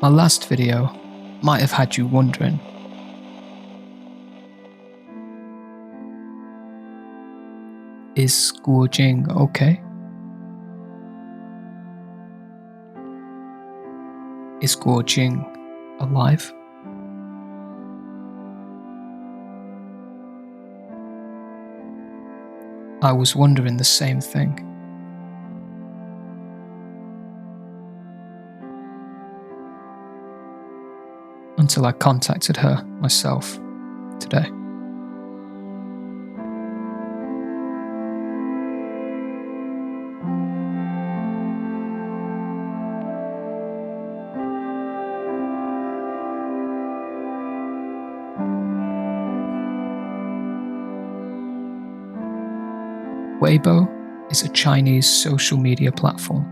My last video might have had you wondering, is Guo Jing okay? Is Guo Jing alive? I was wondering the same thing. Until I contacted her myself today. Weibo is a Chinese social media platform.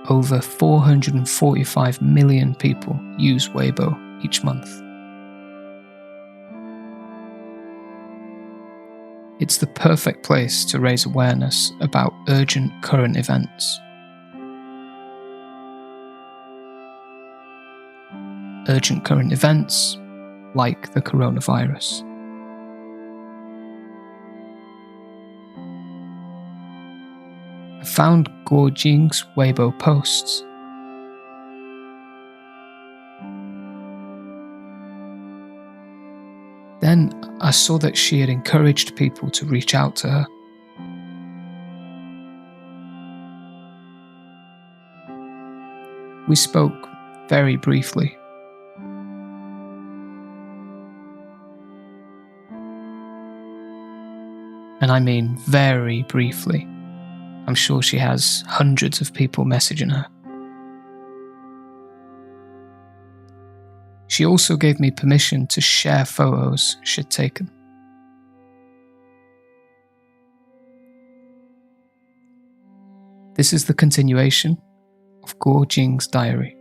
Over 445 million people use Weibo each month. It's the perfect place to raise awareness about urgent current events. Urgent current events like the coronavirus. I found Guo Jing's Weibo posts. Then I saw that she had encouraged people to reach out to her. We spoke very briefly. And I mean very briefly. I'm sure she has hundreds of people messaging her. She also gave me permission to share photos she'd taken. This is the continuation of Guo Jing's diary.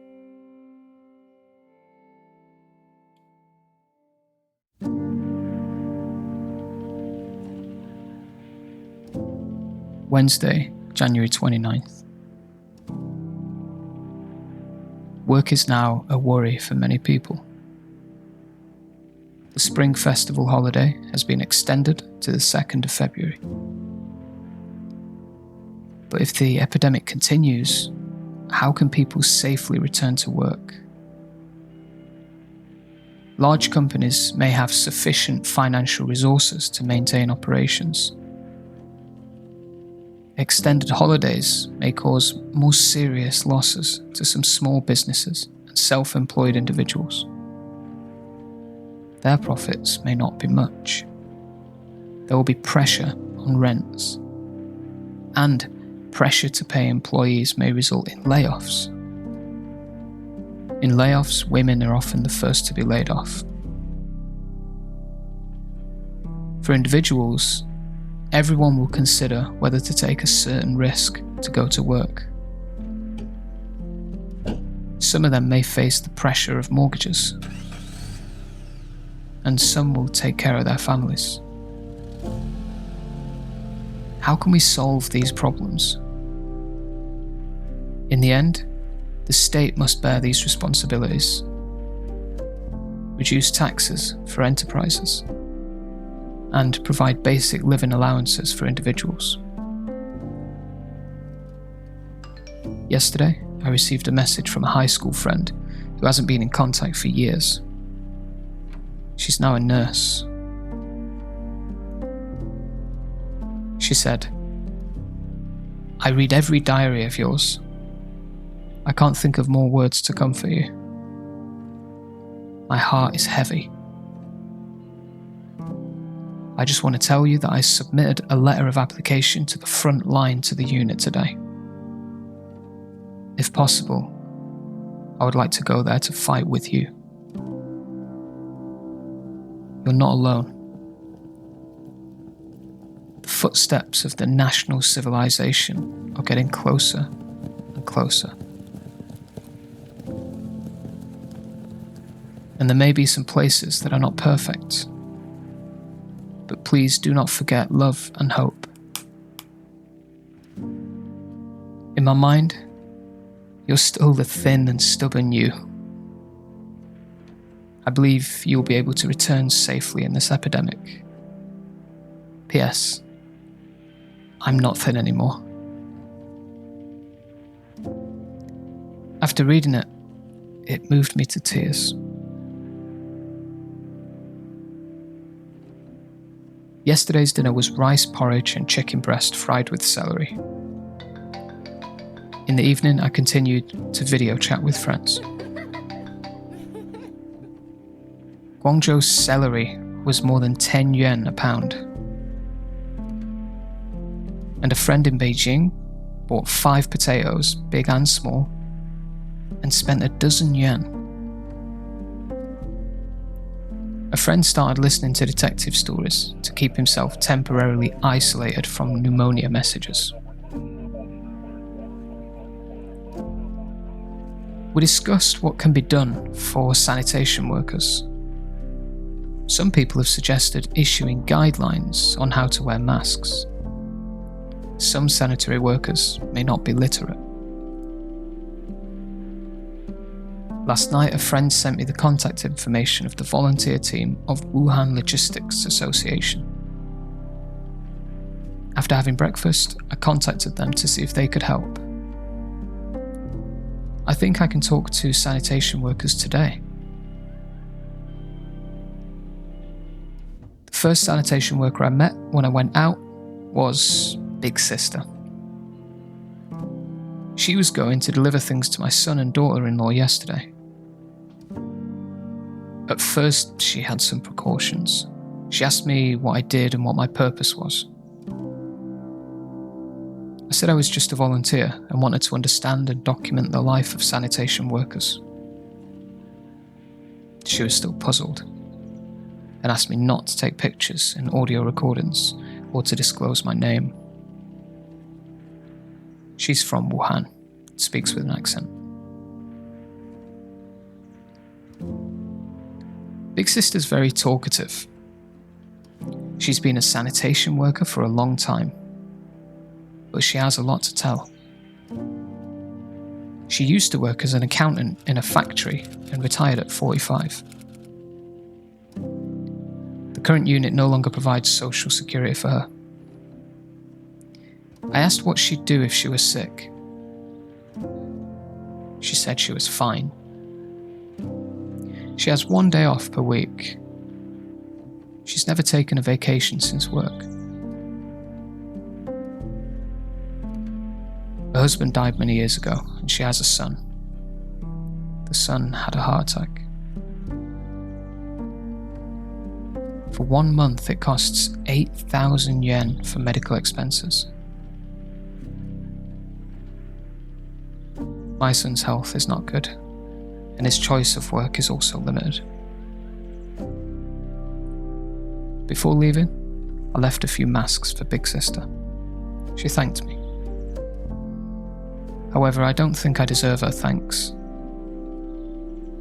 Wednesday, January 29th. Work is now a worry for many people. The Spring Festival holiday has been extended to the 2nd of February. But if the epidemic continues, how can people safely return to work? Large companies may have sufficient financial resources to maintain operations. Extended holidays may cause more serious losses to some small businesses and self-employed individuals. Their profits may not be much. There will be pressure on rents, and pressure to pay employees may result in layoffs. In layoffs, women are often the first to be laid off. For individuals, everyone will consider whether to take a certain risk to go to work. Some of them may face the pressure of mortgages, and some will take care of their families. How can we solve these problems? In the end, the state must bear these responsibilities. Reduce taxes for enterprises, and provide basic living allowances for individuals. Yesterday, I received a message from a high school friend who hasn't been in contact for years. She's now a nurse. She said, "I read every diary of yours. I can't think of more words to comfort you. My heart is heavy. I just want to tell you that I submitted a letter of application to the front line to the unit today. If possible, I would like to go there to fight with you. You're not alone. The footsteps of the national civilization are getting closer and closer. And there may be some places that are not perfect. But please do not forget love and hope. In my mind, you're still the thin and stubborn you. I believe you'll be able to return safely in this epidemic. P.S. I'm not thin anymore. After reading it, it moved me to tears. Yesterday's dinner was rice porridge and chicken breast fried with celery. In the evening, I continued to video chat with friends. Guangzhou's celery was more than 10 yuan a pound. And a friend in Beijing bought 5 potatoes, big and small, and spent 12 yuan. A friend started listening to detective stories to keep himself temporarily isolated from pneumonia messages. We discussed what can be done for sanitation workers. Some people have suggested issuing guidelines on how to wear masks. Some sanitary workers may not be literate. Last night, a friend sent me the contact information of the volunteer team of Wuhan Logistics Association. After having breakfast, I contacted them to see if they could help. I think I can talk to sanitation workers today. The first sanitation worker I met when I went out was Big Sister. She was going to deliver things to my son and daughter-in-law yesterday. At first, she had some precautions. She asked me what I did and what my purpose was. I said I was just a volunteer and wanted to understand and document the life of sanitation workers. She was still puzzled and asked me not to take pictures and audio recordings or to disclose my name. She's from Wuhan, speaks with an accent. Big Sister's very talkative. She's been a sanitation worker for a long time, but she has a lot to tell. She used to work as an accountant in a factory and retired at 45. The current unit no longer provides social security for her. I asked what she'd do if she was sick. She said she was fine. She has 1 day off per week. She's never taken a vacation since work. Her husband died many years ago, and she has a son. The son had a heart attack. For 1 month, it costs 8,000 yuan for medical expenses. My son's health is not good, and his choice of work is also limited. Before leaving, I left a few masks for Big Sister. She thanked me. However, I don't think I deserve her thanks.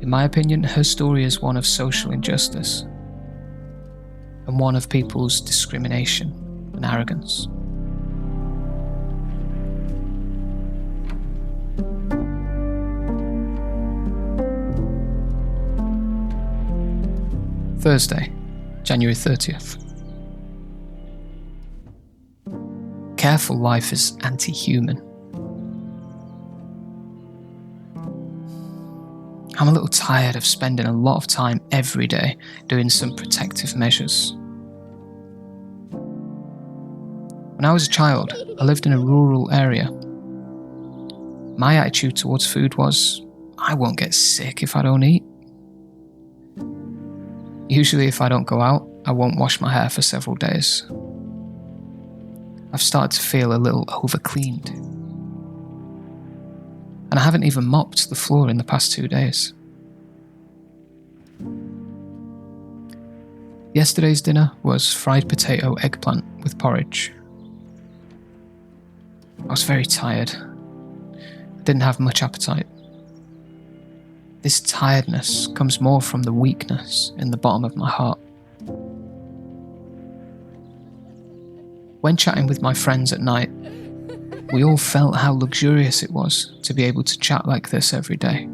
In my opinion, her story is one of social injustice and one of people's discrimination and arrogance. Thursday, January 30th. Careful life is anti-human. I'm a little tired of spending a lot of time every day doing some protective measures. When I was a child, I lived in a rural area. My attitude towards food was, I won't get sick if I don't eat. Usually if I don't go out, I won't wash my hair for several days. I've started to feel a little over-cleaned. And I haven't even mopped the floor in the past 2 days. Yesterday's dinner was fried potato eggplant with porridge. I was very tired. I didn't have much appetite. This tiredness comes more from the weakness in the bottom of my heart. When chatting with my friends at night, We all felt how luxurious it was to be able to chat like this every day.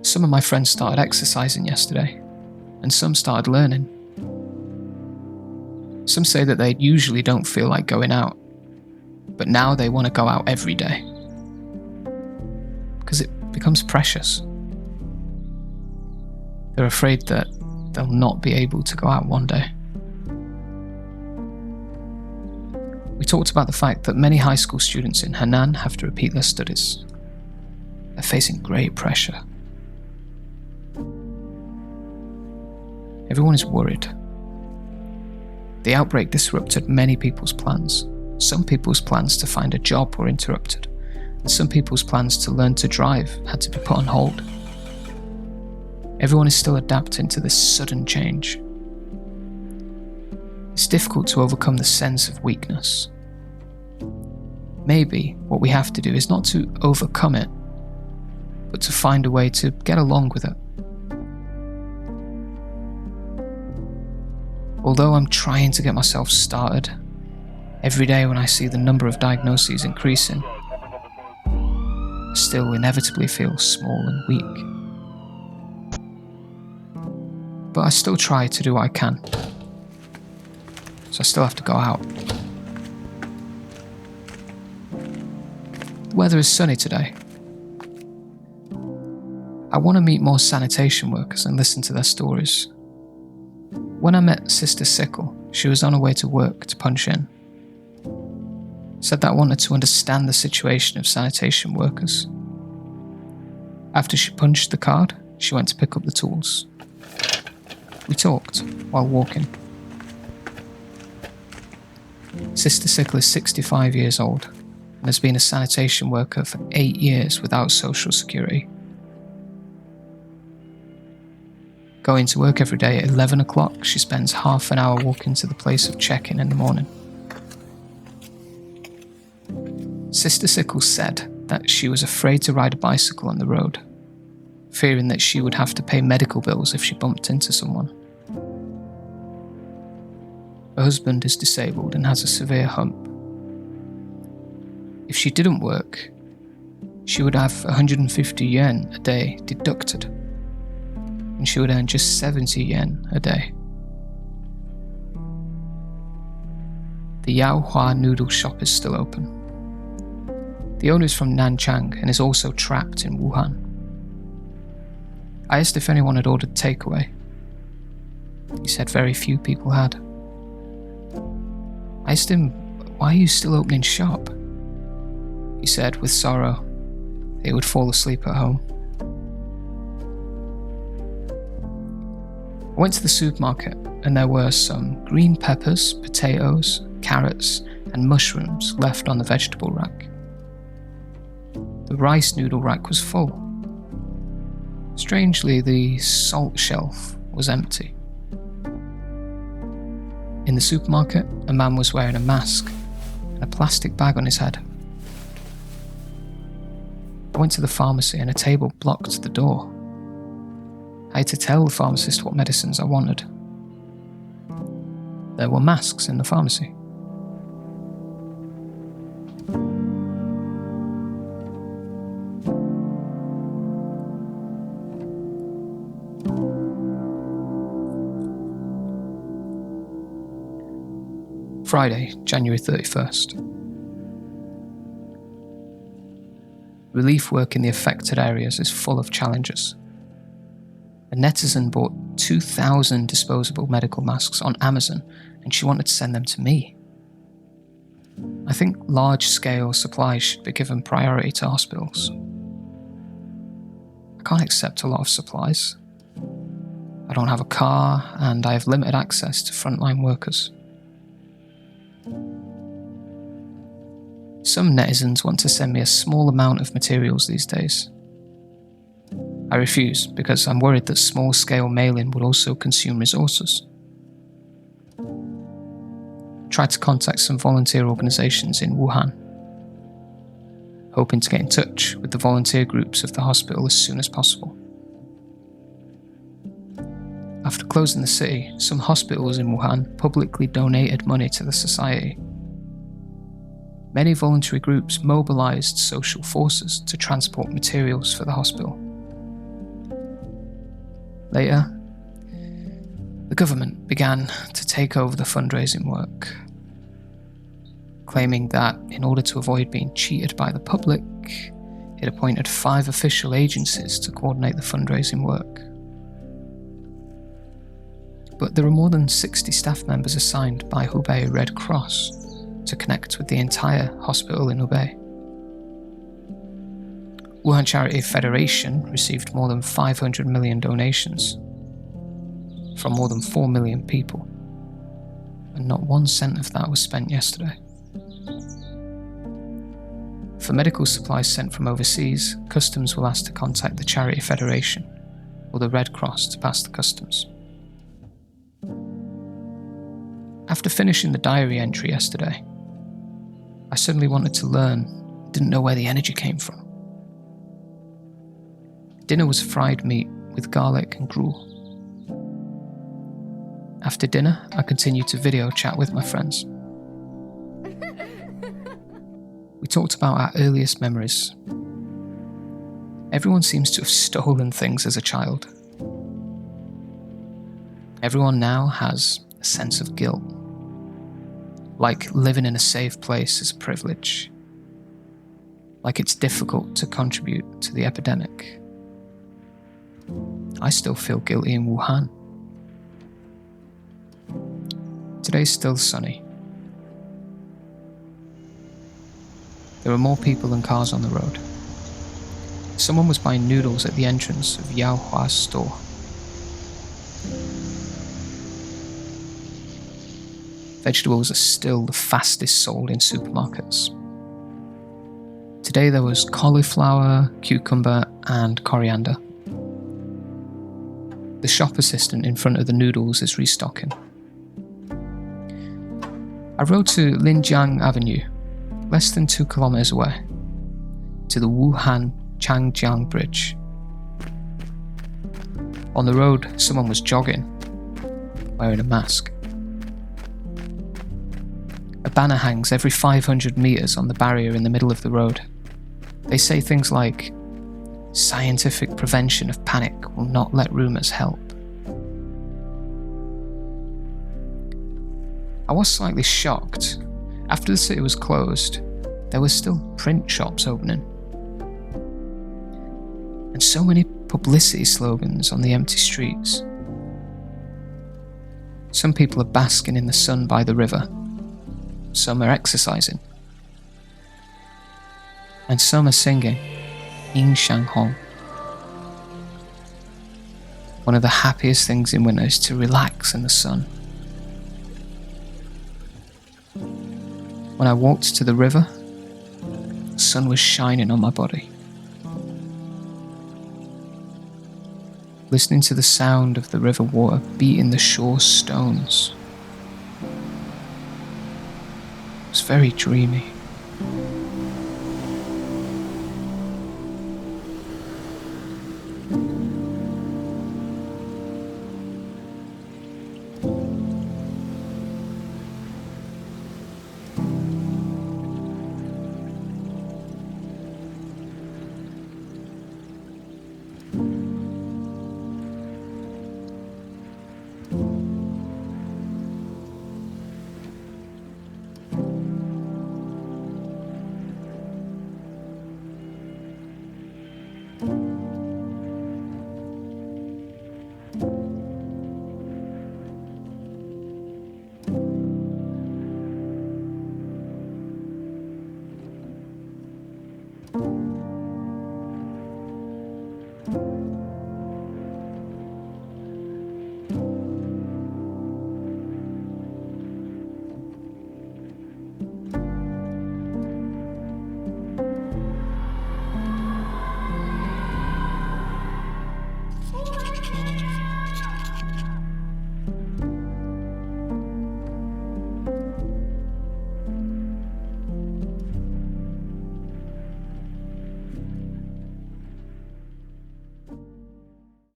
Some of my friends started exercising yesterday, and some started learning. Some say that they usually don't feel like going out, but now they want to go out every day. Because it becomes precious. They're afraid that they'll not be able to go out one day. We talked about the fact that many high school students in Henan have to repeat their studies. They're facing great pressure. Everyone is worried. The outbreak disrupted many people's plans. Some people's plans to find a job were interrupted, and some people's plans to learn to drive had to be put on hold. Everyone is still adapting to this sudden change. It's difficult to overcome the sense of weakness. Maybe what we have to do is not to overcome it, but to find a way to get along with it. Although I'm trying to get myself started, every day when I see the number of diagnoses increasing, I still inevitably feel small and weak. But I still try to do what I can. So I still have to go out. The weather is sunny today. I want to meet more sanitation workers and listen to their stories. When I met Sister Sickle, she was on her way to work to punch in. Said that I wanted to understand the situation of sanitation workers. After she punched the card, she went to pick up the tools. We talked while walking. Sister Sickle is 65 years old and has been a sanitation worker for 8 years without social security. Going to work every day at 11 o'clock, she spends half an hour walking to the place of check-in in the morning. Sister Sickle said that she was afraid to ride a bicycle on the road, fearing that she would have to pay medical bills if she bumped into someone. Her husband is disabled and has a severe hump. If she didn't work, she would have 150 yen a day deducted, and she would earn just 70 yen a day. The Yao Hua noodle shop is still open. The owner is from Nanchang and is also trapped in Wuhan. I asked if anyone had ordered takeaway. He said very few people had. I asked him, "Why are you still opening shop?" He said, with sorrow, he would fall asleep at home. I went to the supermarket and there were some green peppers, potatoes, carrots, and mushrooms left on the vegetable rack. The rice noodle rack was full. Strangely, the salt shelf was empty. In the supermarket, a man was wearing a mask and a plastic bag on his head. I went to the pharmacy and a table blocked the door. I had to tell the pharmacist what medicines I wanted. There were masks in the pharmacy. Friday, January 31st. Relief work in the affected areas is full of challenges. A netizen bought 2,000 disposable medical masks on Amazon and she wanted to send them to me. I think large-scale supplies should be given priority to hospitals. I can't accept a lot of supplies. I don't have a car and I have limited access to frontline workers. Some netizens want to send me a small amount of materials these days. I refuse because I'm worried that small-scale mailing would also consume resources. Tried to contact some volunteer organisations in Wuhan, hoping to get in touch with the volunteer groups of the hospital as soon as possible. After closing the city, some hospitals in Wuhan publicly donated money to the society. Many voluntary groups mobilized social forces to transport materials for the hospital. Later, the government began to take over the fundraising work, claiming that in order to avoid being cheated by the public, it appointed 5 official agencies to coordinate the fundraising work. But there are more than 60 staff members assigned by Hubei Red Cross to connect with the entire hospital in Hubei. Wuhan Charity Federation received more than 500 million donations from more than 4 million people, and not 1 cent of that was spent yesterday. For medical supplies sent from overseas, customs will ask to contact the Charity Federation or the Red Cross to pass the customs. After finishing the diary entry yesterday, I suddenly wanted to learn, didn't know where the energy came from. Dinner was fried meat with garlic and gruel. After dinner, I continued to video chat with my friends. We talked about our earliest memories. Everyone seems to have stolen things as a child. Everyone now has a sense of guilt, like living in a safe place is a privilege, like it's difficult to contribute to the epidemic. I still feel guilty in Wuhan. Today's still sunny. There are more people than cars on the road. Someone was buying noodles at the entrance of Yao Hua's store. Vegetables are still the fastest sold in supermarkets. Today there was cauliflower, cucumber, and coriander. The shop assistant in front of the noodles is restocking. I rode to Linjiang Avenue, less than 2 kilometers away, to the Wuhan Changjiang Bridge. On the road, someone was jogging, wearing a mask. A banner hangs every 500 meters on the barrier in the middle of the road. They say things like, "Scientific prevention of panic will not let rumors help." I was slightly shocked. After the city was closed, there were still print shops opening. And so many publicity slogans on the empty streets. Some people are basking in the sun by the river. Some are exercising. And some are singing Yin Shang Hong. One of the happiest things in winter is to relax in the sun. When I walked to the river, the sun was shining on my body. Listening to the sound of the river water beating the shore stones. It was very dreamy.